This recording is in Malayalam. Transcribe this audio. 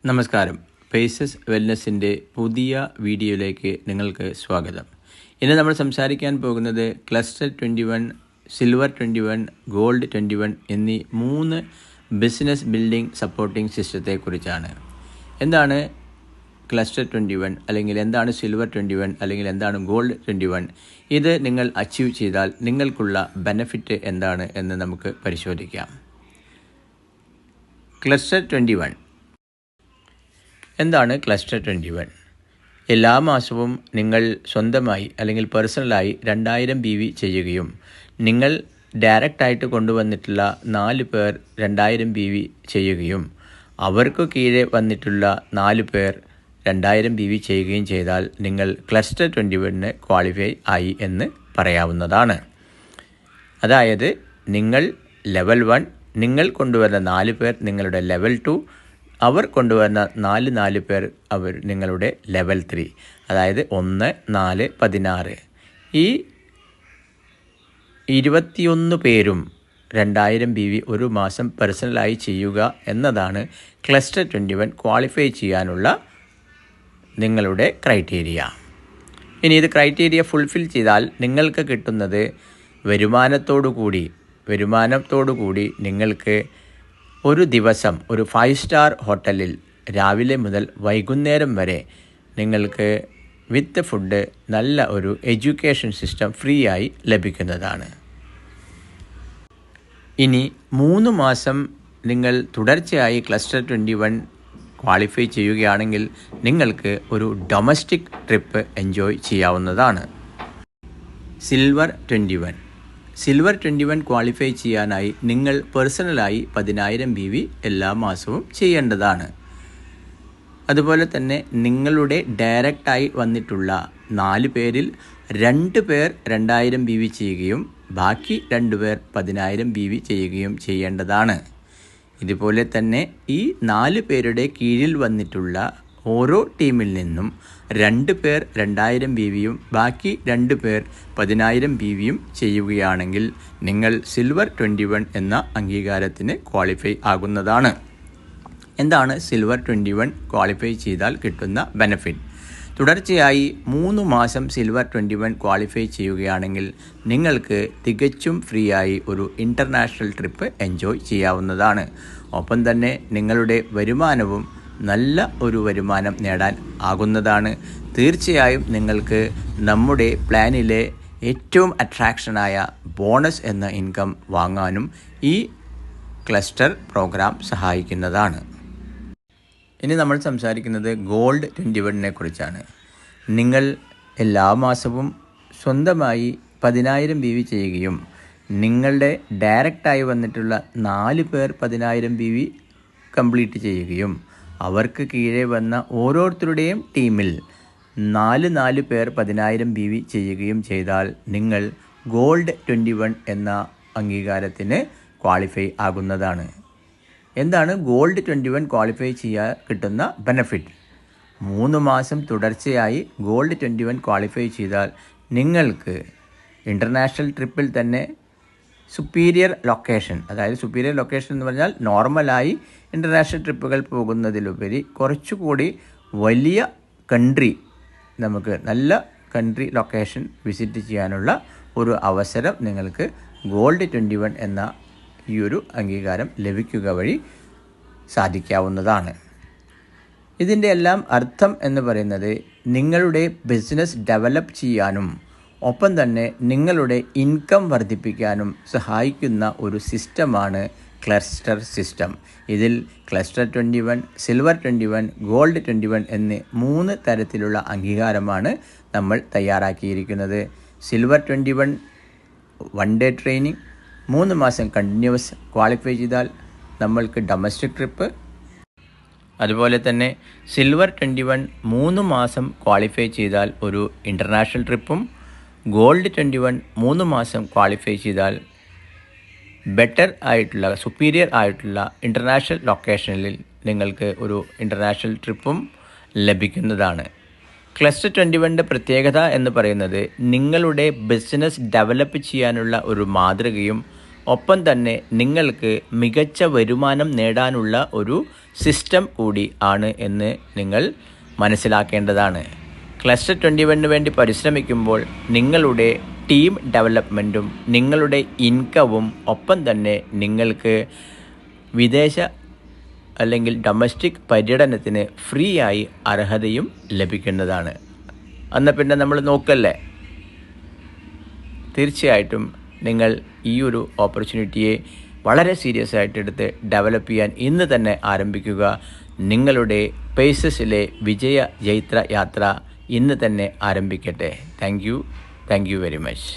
നമസ്കാരം. പേസസ് വെൽനസിൻ്റെ പുതിയ വീഡിയോയിലേക്ക് നിങ്ങൾക്ക് സ്വാഗതം. ഇന്ന് നമ്മൾ സംസാരിക്കാൻ പോകുന്നത് ക്ലസ്റ്റർ 21, സിൽവർ 21, ഗോൾഡ് 21 എന്നീ 3 ബിസിനസ് ബിൽഡിംഗ് സപ്പോർട്ടിംഗ് സിസ്റ്റത്തെക്കുറിച്ചാണ്. എന്താണ് ക്ലസ്റ്റർ 21, അല്ലെങ്കിൽ എന്താണ് സിൽവർ 21, അല്ലെങ്കിൽ എന്താണ് ഗോൾഡ് 21? ഇത് നിങ്ങൾ അച്ചീവ് ചെയ്താൽ നിങ്ങൾക്കുള്ള ബെനഫിറ്റ് എന്താണ് എന്ന് നമുക്ക് പരിശോധിക്കാം. ക്ലസ്റ്റർ 21. എന്താണ് ക്ലസ്റ്റർ 21? എല്ലാ മാസവും നിങ്ങൾ സ്വന്തമായി അല്ലെങ്കിൽ പേഴ്സണലായി 2000 BV ചെയ്യുകയും നിങ്ങൾ ഡയറക്റ്റായിട്ട് കൊണ്ടുവന്നിട്ടുള്ള 4 പേർ 2000 BV ചെയ്യുകയും അവർക്ക് കീഴെ വന്നിട്ടുള്ള 4 പേർ 2000 BV ചെയ്യുകയും ചെയ്താൽ നിങ്ങൾ ക്ലസ്റ്റർ 21 ക്വാളിഫൈ ആയി എന്ന് പറയാവുന്നതാണ്. അതായത് നിങ്ങൾ ലെവൽ 1, നിങ്ങൾ കൊണ്ടുവരുന്ന 4 പേർ നിങ്ങളുടെ ലെവൽ 2, അവർ കൊണ്ടുവരുന്ന 4 പേർ അവർ നിങ്ങളുടെ ലെവൽ 3, അതായത് 1, 4, 16. ഈ 21 പേരും 2000 BV ഒരു മാസം പേഴ്സണലായി ചെയ്യുക എന്നതാണ് ക്ലസ്റ്റർ 21 ക്വാളിഫൈ ചെയ്യാനുള്ള നിങ്ങളുടെ ക്രൈറ്റീരിയ. ഇനി ഇത് ക്രൈറ്റീരിയ ഫുൾഫിൽ ചെയ്താൽ നിങ്ങൾക്ക് കിട്ടുന്നത് വരുമാനത്തോടു കൂടി നിങ്ങൾക്ക് ഒരു ദിവസം ഒരു 5 സ്റ്റാർ ഹോട്ടലിൽ രാവിലെ മുതൽ വൈകുന്നേരം വരെ നിങ്ങൾക്ക് വിത്ത് ഫുഡ് നല്ല ഒരു എഡ്യൂക്കേഷൻ സിസ്റ്റം ഫ്രീ ആയി ലഭിക്കുന്നതാണ്. ഇനി 3 മാസം നിങ്ങൾ തുടർച്ചയായി ക്ലസ്റ്റർ 21 ക്വാളിഫൈ ചെയ്യുകയാണെങ്കിൽ നിങ്ങൾക്ക് ഒരു ഡൊമസ്റ്റിക് ട്രിപ്പ് എൻജോയ് ചെയ്യാവുന്നതാണ്. സിൽവർ 21 ക്വാളിഫൈ ചെയ്യാനായി നിങ്ങൾ പേഴ്സണലായി 10000 BV എല്ലാ മാസവും ചെയ്യേണ്ടതാണ്. അതുപോലെ തന്നെ നിങ്ങളുടെ ഡയറക്റ്റായി വന്നിട്ടുള്ള 4 പേരിൽ 2 പേർ 2000 BV ചെയ്യുകയും ബാക്കി 2 പേർ 10000 BV ചെയ്യുകയും ചെയ്യേണ്ടതാണ്. ഇതുപോലെ തന്നെ ഈ 4 പേരുടെ കീഴിൽ വന്നിട്ടുള്ള ഓരോ ടീമിൽ നിന്നും 2 പേർ 2000 BVയും ബാക്കി 2 പേർ 10000 BVയും ചെയ്യുകയാണെങ്കിൽ നിങ്ങൾ സിൽവർ 21 എന്ന അംഗീകാരത്തിന് ക്വാളിഫൈ ആകുന്നതാണ്. എന്താണ് സിൽവർ 21 ക്വാളിഫൈ ചെയ്താൽ കിട്ടുന്ന ബെനഫിറ്റ്? തുടർച്ചയായി 3 മാസം സിൽവർ 21 ക്വാളിഫൈ ചെയ്യുകയാണെങ്കിൽ നിങ്ങൾക്ക് തികച്ചും ഫ്രീ ആയി ഒരു ഇൻ്റർനാഷണൽ ട്രിപ്പ് എൻജോയ് ചെയ്യാവുന്നതാണ്. ഒപ്പം തന്നെ നിങ്ങളുടെ വരുമാനവും നല്ല ഒരു വരുമാനം നേടാൻ ആകുന്നതാണ്. തീർച്ചയായും നിങ്ങൾക്ക് നമ്മുടെ പ്ലാനിലെ ഏറ്റവും അട്രാക്ഷനായ ബോണസ് എന്ന ഇൻകം വാങ്ങാനും ഈ ക്ലസ്റ്റർ പ്രോഗ്രാം സഹായിക്കുന്നതാണ്. ഇനി നമ്മൾ സംസാരിക്കുന്നത് ഗോൾഡ് 21 കുറിച്ചാണ്. നിങ്ങൾ എല്ലാ മാസവും സ്വന്തമായി 10000 BV ചെയ്യുകയും നിങ്ങളുടെ ഡയറക്റ്റായി വന്നിട്ടുള്ള 4 പേർ 10000 BV കംപ്ലീറ്റ് ചെയ്യുകയും അവർക്ക് കീഴെ വന്ന ഓരോരുത്തരുടെയും ടീമിൽ 4 പേർ 10000 BV ചെയ്യുകയും ചെയ്താൽ നിങ്ങൾ ഗോൾഡ് 21 എന്ന അംഗീകാരത്തിന് ക്വാളിഫൈ ആകുന്നതാണ്. എന്താണ് ഗോൾഡ് 21 ക്വാളിഫൈ ചെയ്യാൻ കിട്ടുന്ന ബെനഫിറ്റ്? 3 മാസം തുടർച്ചയായി ഗോൾഡ് 21 ക്വാളിഫൈ ചെയ്താൽ നിങ്ങൾക്ക് ഇൻ്റർനാഷണൽ ട്രിപ്പിൽ തന്നെ സുപ്പീരിയർ ലൊക്കേഷൻ, അതായത് സുപ്പീരിയർ ലൊക്കേഷൻ എന്ന് പറഞ്ഞാൽ നോർമലായി ഇൻ്റർനാഷണൽ ട്രിപ്പുകൾ പോകുന്നതിലുപരി കുറച്ചുകൂടി വലിയ കൺട്രി, നമുക്ക് നല്ല കൺട്രി ലൊക്കേഷൻ വിസിറ്റ് ചെയ്യാനുള്ള ഒരു അവസരം നിങ്ങൾക്ക് ഗോൾഡ് 21 എന്ന ഈ ഒരു അംഗീകാരം ലഭിക്കുക വഴി സാധിക്കാവുന്നതാണ്. ഇതിൻ്റെ എല്ലാം അർത്ഥം എന്ന് പറയുന്നത് നിങ്ങളുടെ ബിസിനസ് ഡെവലപ്പ് ചെയ്യാനും ഒപ്പം തന്നെ നിങ്ങളുടെ ഇൻകം വർദ്ധിപ്പിക്കാനും സഹായിക്കുന്ന ഒരു സിസ്റ്റമാണ് ക്ലസ്റ്റർ സിസ്റ്റം. ഇതിൽ ക്ലസ്റ്റർ 21, സിൽവർ 21, ഗോൾഡ് 21 എന്നീ 3 തരത്തിലുള്ള അംഗീകാരമാണ് നമ്മൾ തയ്യാറാക്കിയിരിക്കുന്നത്. സിൽവർ 21 1 ഡേ ട്രെയിനിങ്, 3 മാസം കണ്ടിന്യൂസ് ക്വാളിഫൈ ചെയ്താൽ നമ്മൾക്ക് ഡൊമസ്റ്റിക് ട്രിപ്പ്. അതുപോലെ തന്നെ സിൽവർ 21 3 മാസം ക്വാളിഫൈ ചെയ്താൽ ഒരു ഇൻ്റർനാഷണൽ ട്രിപ്പും, ഗോൾഡ് 21 3 മാസം ക്വാളിഫൈ ചെയ്താൽ ബെറ്റർ ആയിട്ടുള്ള സുപ്പീരിയർ ആയിട്ടുള്ള ഇൻ്റർനാഷണൽ ലൊക്കേഷനിൽ നിങ്ങൾക്ക് ഒരു ഇൻ്റർനാഷണൽ ട്രിപ്പും ലഭിക്കുന്നതാണ്. ക്ലസ്റ്റർ 21 പ്രത്യേകത എന്ന് പറയുന്നത് നിങ്ങളുടെ ബിസിനസ് ഡെവലപ്പ് ചെയ്യാനുള്ള ഒരു മാതൃകയും ഒപ്പം തന്നെ നിങ്ങൾക്ക് മികച്ച വരുമാനം നേടാനുള്ള ഒരു സിസ്റ്റം കൂടി ആണ് എന്ന് നിങ്ങൾ മനസ്സിലാക്കേണ്ടതാണ്. ക്ലസ്റ്റർ 21 വേണ്ടി പരിശ്രമിക്കുമ്പോൾ നിങ്ങളുടെ ടീം ഡെവലപ്മെൻറ്റും നിങ്ങളുടെ ഇൻകവും ഒപ്പം തന്നെ നിങ്ങൾക്ക് വിദേശ അല്ലെങ്കിൽ ഡൊമസ്റ്റിക് പര്യടനത്തിന് ഫ്രീ ആയി അർഹതയും ലഭിക്കുന്നതാണ്. എന്നാൽ പിന്നെ നമ്മൾ നോക്കല്ലേ. തീർച്ചയായിട്ടും നിങ്ങൾ ഈ ഒരു ഓപ്പർച്യൂണിറ്റിയെ വളരെ സീരിയസ് ആയിട്ട് എടുത്ത് ഡെവലപ്പ് ചെയ്യാൻ ഇന്ന് തന്നെ ആരംഭിക്കുക. നിങ്ങളുടെ പേസസിലെ വിജയ ജൈത്ര യാത്ര ഇന്ന് തന്നെ ആരംഭിക്കട്ടെ. Thank you very much.